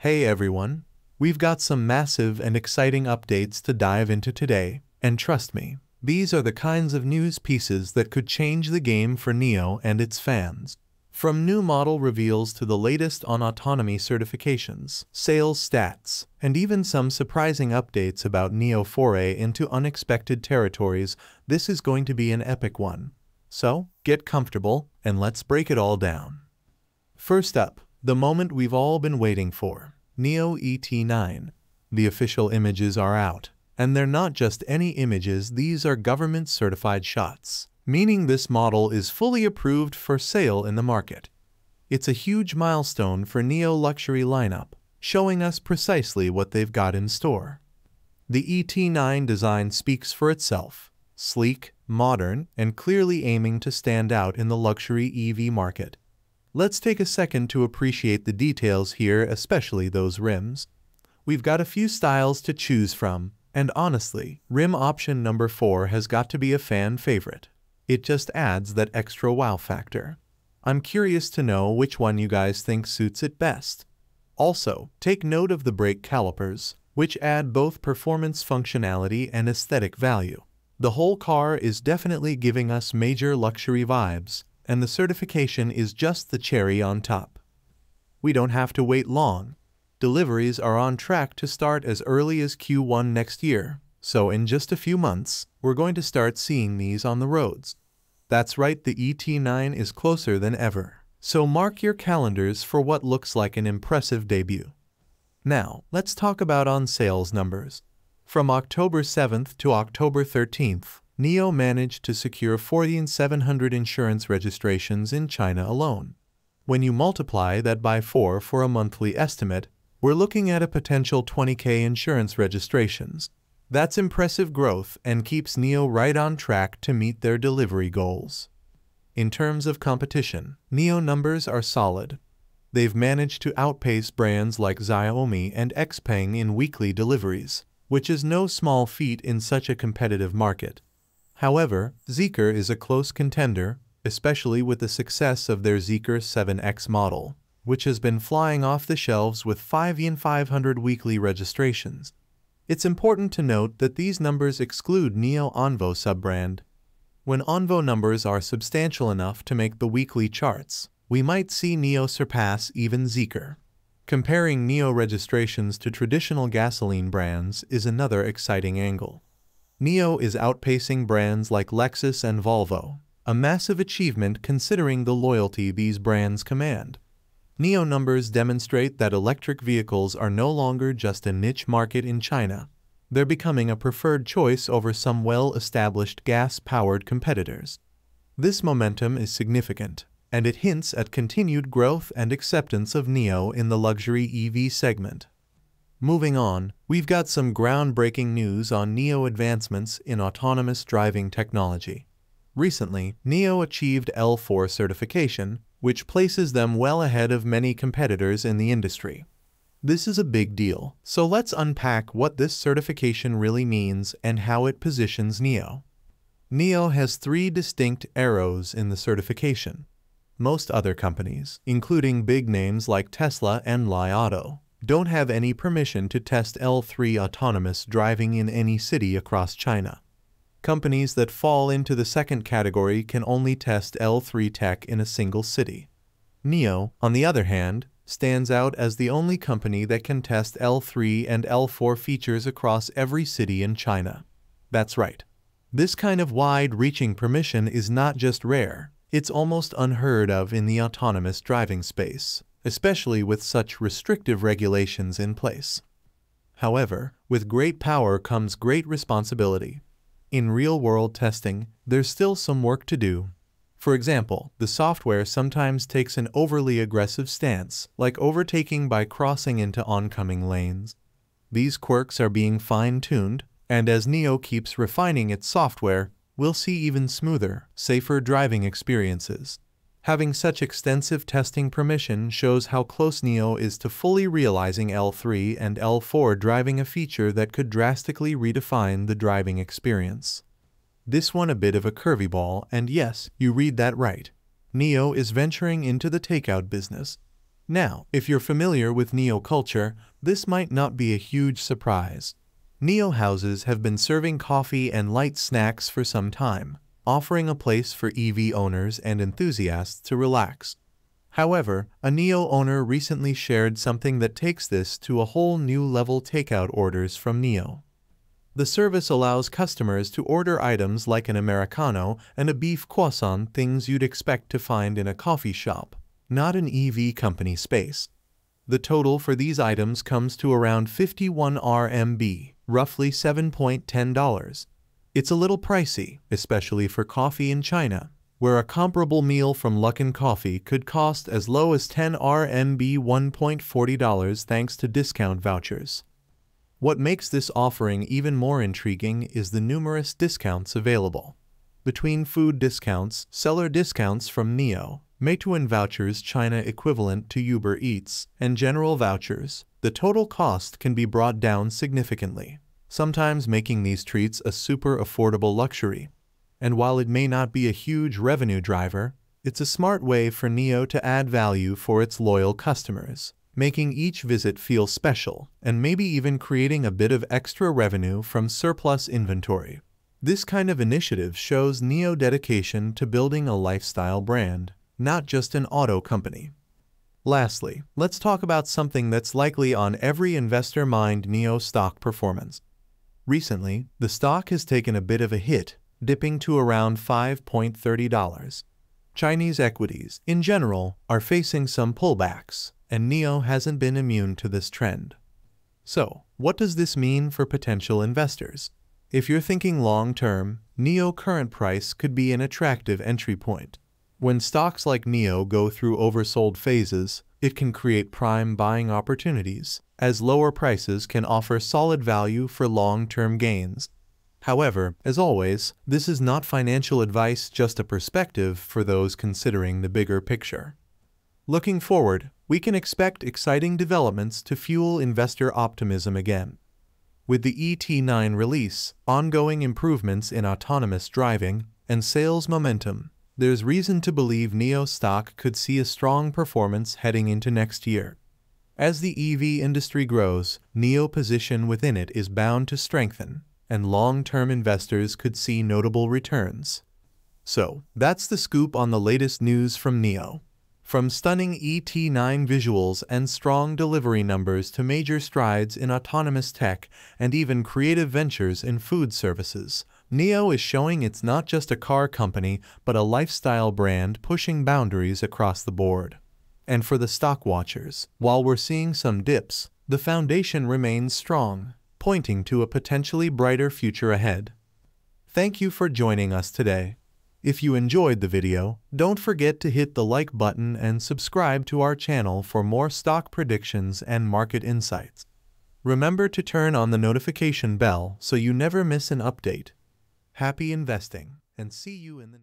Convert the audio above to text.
Hey everyone, we've got some massive and exciting updates to dive into today, and trust me, these are the kinds of news pieces that could change the game for NIO and its fans. From new model reveals to the latest on autonomy certifications, sales stats, and even some surprising updates about NIO foray into unexpected territories, this is going to be an epic one. So, get comfortable, and let's break it all down. First up, the moment we've all been waiting for. NIO ET9. The official images are out, and they're not just any images, these are government-certified shots, meaning this model is fully approved for sale in the market. It's a huge milestone for NIO luxury lineup, showing us precisely what they've got in store. The ET9 design speaks for itself, sleek, modern, and clearly aiming to stand out in the luxury EV market. Let's take a second to appreciate the details here, especially those rims. We've got a few styles to choose from, and honestly, rim option number 4 has got to be a fan favorite. It just adds that extra wow factor. I'm curious to know which one you guys think suits it best. Also, take note of the brake calipers, which add both performance functionality and aesthetic value. The whole car is definitely giving us major luxury vibes, and the certification is just the cherry on top. We don't have to wait long. Deliveries are on track to start as early as Q1 next year, so in just a few months, we're going to start seeing these on the roads. That's right, the ET9 is closer than ever, so mark your calendars for what looks like an impressive debut. Now, let's talk about on-sales numbers. From October 7th to October 13th, NIO managed to secure 4,700 insurance registrations in China alone. When you multiply that by 4 for a monthly estimate, we're looking at a potential 20,000 insurance registrations. That's impressive growth and keeps NIO right on track to meet their delivery goals. In terms of competition, NIO numbers are solid. They've managed to outpace brands like Xiaomi and Xpeng in weekly deliveries, which is no small feat in such a competitive market. However, Zeekr is a close contender, especially with the success of their Zeekr 7X model, which has been flying off the shelves with 5,500 weekly registrations. It's important to note that these numbers exclude NIO Onvo sub-brand. When Onvo numbers are substantial enough to make the weekly charts, we might see NIO surpass even Zeekr. Comparing NIO registrations to traditional gasoline brands is another exciting angle. NIO is outpacing brands like Lexus and Volvo, a massive achievement considering the loyalty these brands command. NIO numbers demonstrate that electric vehicles are no longer just a niche market in China. They're becoming a preferred choice over some well-established gas-powered competitors. This momentum is significant, and it hints at continued growth and acceptance of NIO in the luxury EV segment. Moving on, we've got some groundbreaking news on NIO advancements in autonomous driving technology. Recently, NIO achieved L4 certification, which places them well ahead of many competitors in the industry. This is a big deal, so let's unpack what this certification really means and how it positions NIO. NIO has 3 distinct arrows in the certification. Most other companies, including big names like Tesla and Li Auto, don't have any permission to test L3 autonomous driving in any city across China. Companies that fall into the second category can only test L3 tech in a single city. NIO, on the other hand, stands out as the only company that can test L3 and L4 features across every city in China. That's right. This kind of wide-reaching permission is not just rare, it's almost unheard of in the autonomous driving space, especially with such restrictive regulations in place. However, with great power comes great responsibility. In real-world testing, there's still some work to do. For example, the software sometimes takes an overly aggressive stance, like overtaking by crossing into oncoming lanes. These quirks are being fine-tuned, and as NIO keeps refining its software, we'll see even smoother, safer driving experiences. Having such extensive testing permission shows how close NIO is to fully realizing L3 and L4 driving, a feature that could drastically redefine the driving experience. This one a bit of a curveball, and yes, you read that right. NIO is venturing into the takeout business. Now, if you're familiar with NIO culture, this might not be a huge surprise. NIO houses have been serving coffee and light snacks for some time, offering a place for EV owners and enthusiasts to relax. However, a NIO owner recently shared something that takes this to a whole new level: takeout orders from NIO. The service allows customers to order items like an Americano and a beef croissant, things you'd expect to find in a coffee shop, not an EV company space. The total for these items comes to around 51 RMB, roughly $7.10. It's a little pricey, especially for coffee in China, where a comparable meal from Luckin Coffee could cost as low as 10 RMB, $1.40 thanks to discount vouchers. What makes this offering even more intriguing is the numerous discounts available. Between food discounts, seller discounts from NIO, Meituan vouchers, China equivalent to Uber Eats, and general vouchers, the total cost can be brought down significantly, sometimes making these treats a super affordable luxury. And while it may not be a huge revenue driver, it's a smart way for NIO to add value for its loyal customers, making each visit feel special and maybe even creating a bit of extra revenue from surplus inventory. This kind of initiative shows NIO dedication to building a lifestyle brand, not just an auto company. Lastly, let's talk about something that's likely on every investor mind: NIO stock performance. Recently, the stock has taken a bit of a hit, dipping to around $5.30. Chinese equities, in general, are facing some pullbacks, and NIO hasn't been immune to this trend. So, what does this mean for potential investors? If you're thinking long-term, NIO current price could be an attractive entry point. When stocks like NIO go through oversold phases, it can create prime buying opportunities, as lower prices can offer solid value for long-term gains. However, as always, this is not financial advice, just a perspective for those considering the bigger picture. Looking forward, we can expect exciting developments to fuel investor optimism again. With the ET9 release, ongoing improvements in autonomous driving, and sales momentum, there's reason to believe NIO stock could see a strong performance heading into next year. As the EV industry grows, NIO position within it is bound to strengthen, and long-term investors could see notable returns. So, that's the scoop on the latest news from NIO. From stunning ET9 visuals and strong delivery numbers to major strides in autonomous tech and even creative ventures in food services, NIO is showing it's not just a car company but a lifestyle brand pushing boundaries across the board. And for the stock watchers, while we're seeing some dips, the foundation remains strong, pointing to a potentially brighter future ahead. Thank you for joining us today. If you enjoyed the video, don't forget to hit the like button and subscribe to our channel for more stock predictions and market insights. Remember to turn on the notification bell so you never miss an update. Happy investing, and see you in the next